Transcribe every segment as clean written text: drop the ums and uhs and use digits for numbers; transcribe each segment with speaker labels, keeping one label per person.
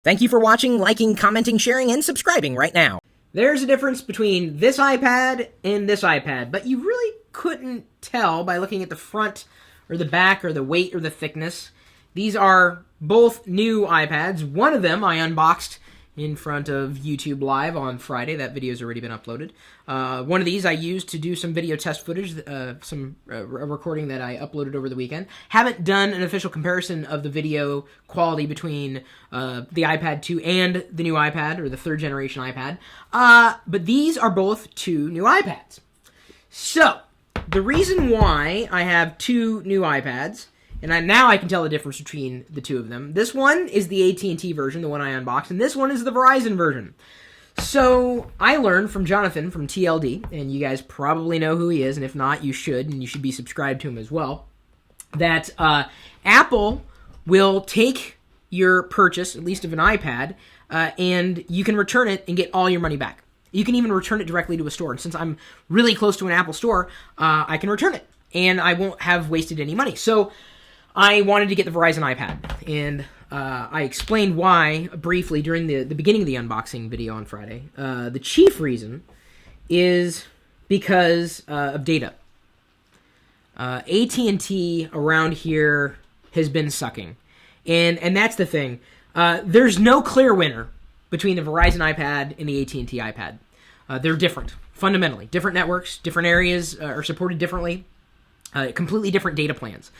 Speaker 1: Thank you for watching, liking, commenting, sharing, and subscribing right now. There's a difference between this iPad and this iPad, but you really couldn't tell by looking at the front or the back or the weight or the thickness. These are both new iPads. One of them I unboxed in front of YouTube Live on Friday. That video's already been uploaded. One of these I used to do some video test footage, a recording that I uploaded over the weekend. Haven't done an official comparison of the video quality between the iPad 2 and the new iPad, or the third generation iPad. But these are both two new iPads. So, the reason why I have two new iPads, and now I can tell the difference between the two of them. This one is the AT&T version, the one I unboxed, and this one is the Verizon version. So I learned from Jonathan from TLD, and you guys probably know who he is, and if not, you should, and you should be subscribed to him as well, that Apple will take your purchase, at least of an iPad, and you can return it and get all your money back. You can even return it directly to a store, and since I'm really close to an Apple store, I can return it, and I won't have wasted any money. So I wanted to get the Verizon iPad, and I explained why briefly during the beginning of the unboxing video on Friday. The chief reason is because of data. AT&T around here has been sucking, and that's the thing. There's no clear winner between the Verizon iPad and the AT&T iPad. They're different, fundamentally. Different networks, different areas are supported differently, completely different data plans.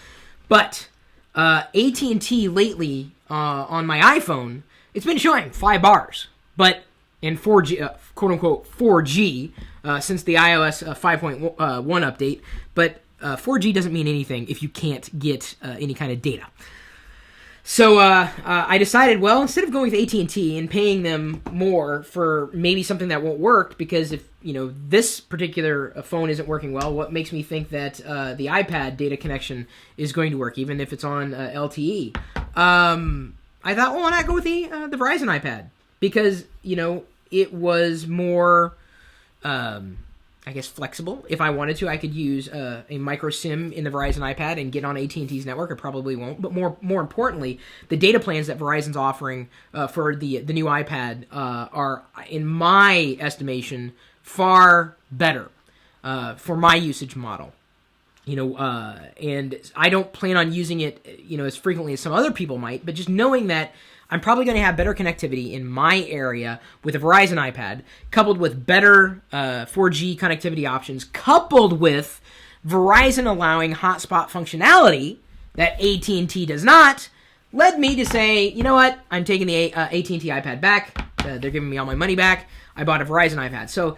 Speaker 1: But AT&T lately on my iPhone, it's been showing 5 bars, but in 4G, quote unquote 4G, since the iOS 5.1 update. But 4G doesn't mean anything if you can't get any kind of data. So I decided, well, instead of going with AT&T and paying them more for maybe something that won't work, because if this particular phone isn't working well, what makes me think that the iPad data connection is going to work, even if it's on LTE? I thought, well, why not go with the Verizon iPad? Because it was more, I guess, flexible. If I wanted to, I could use a micro SIM in the Verizon iPad and get on AT&T's network. I probably won't. But more importantly, the data plans that Verizon's offering for the new iPad are, in my estimation, far better for my usage model. And I don't plan on using it, as frequently as some other people might, but just knowing that I'm probably going to have better connectivity in my area with a Verizon iPad, coupled with better 4G connectivity options, coupled with Verizon allowing hotspot functionality that AT&T does not, led me to say, you know what, I'm taking the AT&T iPad back. They're giving me all my money back. I bought a Verizon iPad. So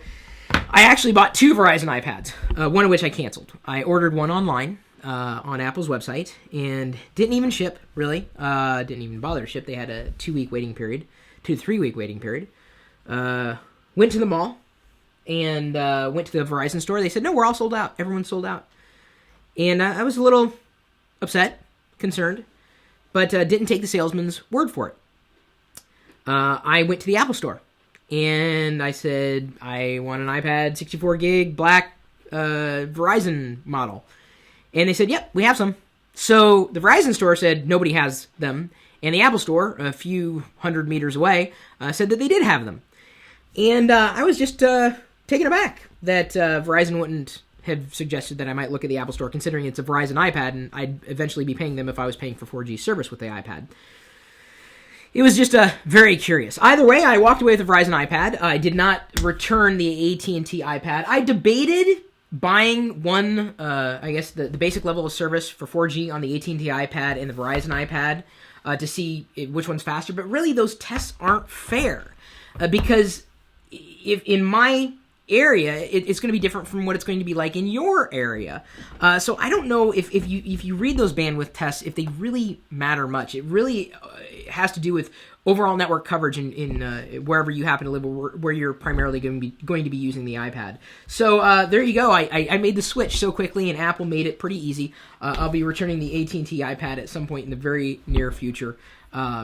Speaker 1: I actually bought 2 Verizon iPads, one of which I canceled. I ordered one online on Apple's website, and didn't even ship, really. Didn't even bother to ship. They had a 2-week waiting period, 2 to 3 week waiting period. Went to the mall, and went to the Verizon store. They said, no, we're all sold out. Everyone's sold out. And I was a little upset, concerned, but didn't take the salesman's word for it. I went to the Apple store, and I said, I want an iPad 64 gig black Verizon model. And they said, yep, we have some. So the Verizon store said nobody has them. And the Apple store, a few hundred meters away, said that they did have them. And I was just taken aback that Verizon wouldn't have suggested that I might look at the Apple store, considering it's a Verizon iPad, and I'd eventually be paying them if I was paying for 4G service with the iPad. It was just very curious. Either way, I walked away with the Verizon iPad. I did not return the AT&T iPad. I debated buying one, I guess, the basic level of service for 4G on the AT&T iPad and the Verizon iPad to see which one's faster. But really, those tests aren't fair because if in my area, it's going to be different from what it's going to be like in your area. So I don't know if you read those bandwidth tests, if they really matter much. It really has to do with overall network coverage in wherever you happen to live, or where you're primarily going to be using the iPad. So there you go. I made the switch so quickly, and Apple made it pretty easy. I'll be returning the AT&T iPad at some point in the very near future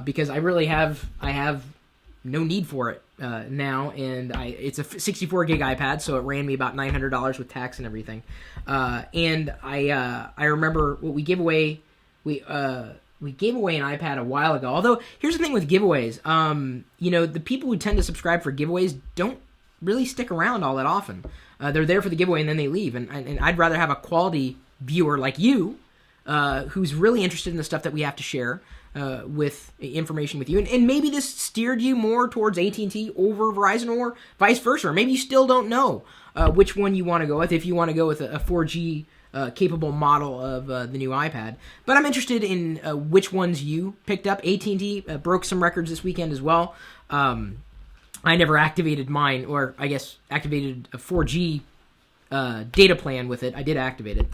Speaker 1: because I have no need for it now, and it's a 64 gig iPad, so it ran me about $900 with tax and everything. And I remember what we give away. we gave away an iPad a while ago. Although, here's the thing with giveaways. The people who tend to subscribe for giveaways don't really stick around all that often. They're there for the giveaway and then they leave. And I'd rather have a quality viewer like you, who's really interested in the stuff that we have to share with information with you. And maybe this steered you more towards AT&T over Verizon or vice versa. Or maybe you still don't know which one you want to go with, if you want to go with a 4G capable model of the new iPad. But I'm interested in which ones you picked up. AT&T broke some records this weekend as well. I never activated mine, or I guess activated a 4G data plan with it. I did activate it.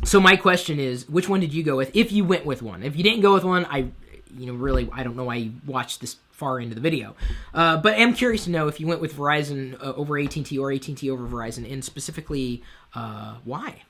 Speaker 1: So my question is, which one did you go with, if you went with one? If you didn't go with one, I don't know why you watched this far into the video. But I'm curious to know if you went with Verizon over AT&T or AT&T over Verizon, and specifically, why?